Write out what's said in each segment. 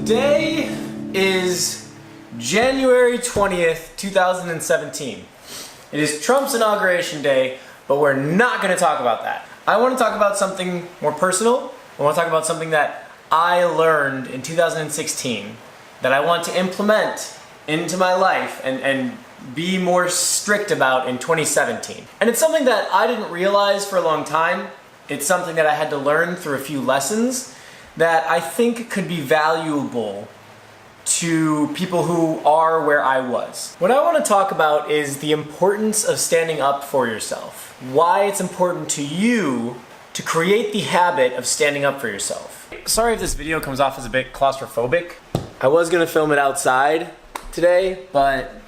Today is January 20th, 2017. It is Trump's inauguration day, but we're not going to talk about that. I want to talk about something more personal. I want to talk about something that I learned in 2016 that I want to implement into my life and be more strict about in 2017. And it's something that I didn't realize for a long time. It's something that I had to learn through a few lessons that I think could be valuable to people who are where I was. What I want to talk about is the importance of standing up for yourself. Why it's important to you to create the habit of standing up for yourself. Sorry if this video comes off as a bit claustrophobic. I was going to film it outside today, but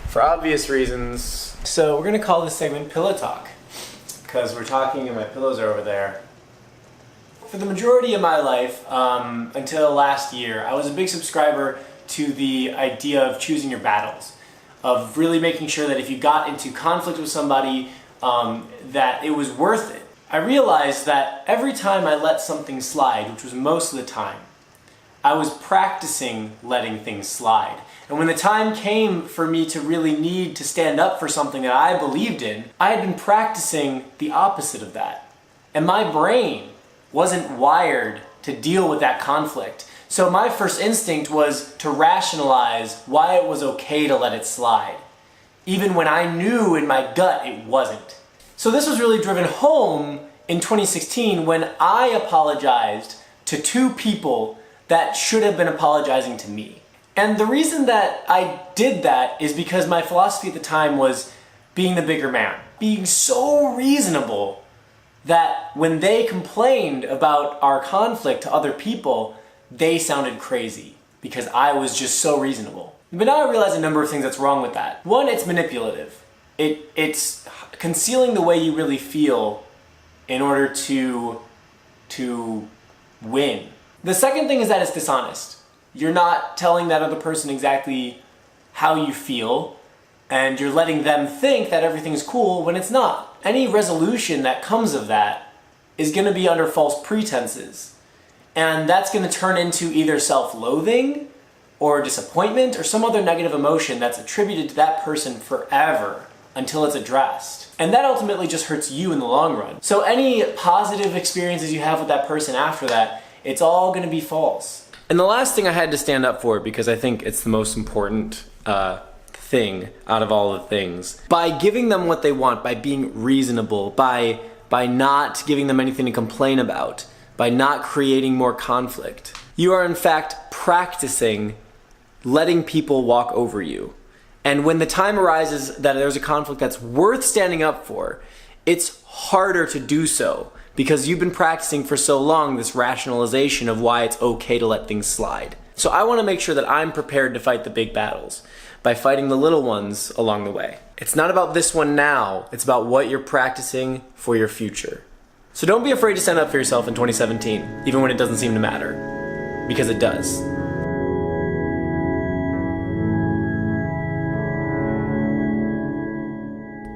for obvious reasons. So we're going to call this segment Pillow Talk, because we're talking and my pillows are over there. For the majority of my life, until last year, I was a big subscriber to the idea of choosing your battles, of really making sure that if you got into conflict with somebody, that it was worth it. I realized that every time I let something slide, which was most of the time, I was practicing letting things slide. And when the time came for me to really need to stand up for something that I believed in, I had been practicing the opposite of that. And my brain wasn't wired to deal with that conflict. So my first instinct was to rationalize why it was okay to let it slide, even when I knew in my gut it wasn't. So this was really driven home in 2016 when I apologized to two people that should have been apologizing to me. And the reason that I did that is because my philosophy at the time was being the bigger man, being so reasonable that when they complained about our conflict to other people, they sounded crazy because I was just so reasonable. But now I realize a number of things that's wrong with that. One, it's manipulative. It's concealing the way you really feel in order to win. The second thing is that it's dishonest. You're not telling that other person exactly how you feel, and you're letting them think that everything's cool when it's not. Any resolution that comes of that is going to be under false pretenses. And that's going to turn into either self-loathing or disappointment or some other negative emotion that's attributed to that person forever until it's addressed. And that ultimately just hurts you in the long run. So any positive experiences you have with that person after that, it's all going to be false. And the last thing I had to stand up for, because I think it's the most important thing out of all the things, by giving them what they want, by being reasonable, by not giving them anything to complain about, by not creating more conflict, you are in fact practicing letting people walk over you. And when the time arises that there's a conflict that's worth standing up for, it's harder to do so because you've been practicing for so long this rationalization of why it's okay to let things slide. So I want to make sure that I'm prepared to fight the big battles by fighting the little ones along the way. It's not about this one now, it's about what you're practicing for your future. So don't be afraid to stand up for yourself in 2017, even when it doesn't seem to matter, because it does.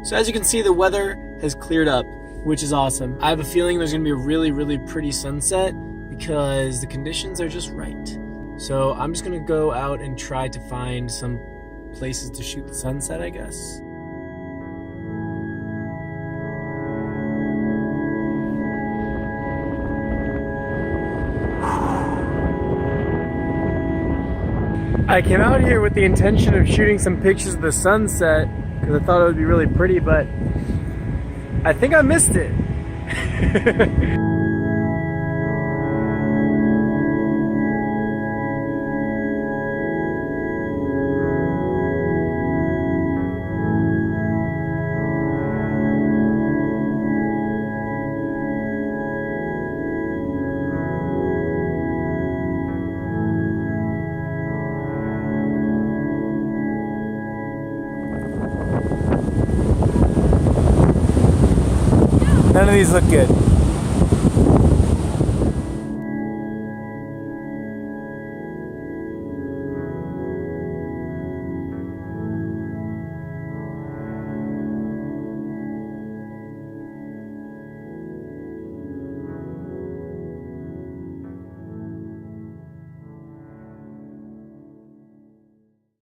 So as you can see, the weather has cleared up, which is awesome. I have a feeling there's gonna be a really, really pretty sunset because the conditions are just right. So I'm just gonna go out and try to find some places to shoot the sunset, I guess. I came out here with the intention of shooting some pictures of the sunset because I thought it would be really pretty, but I think I missed it. None of these look good.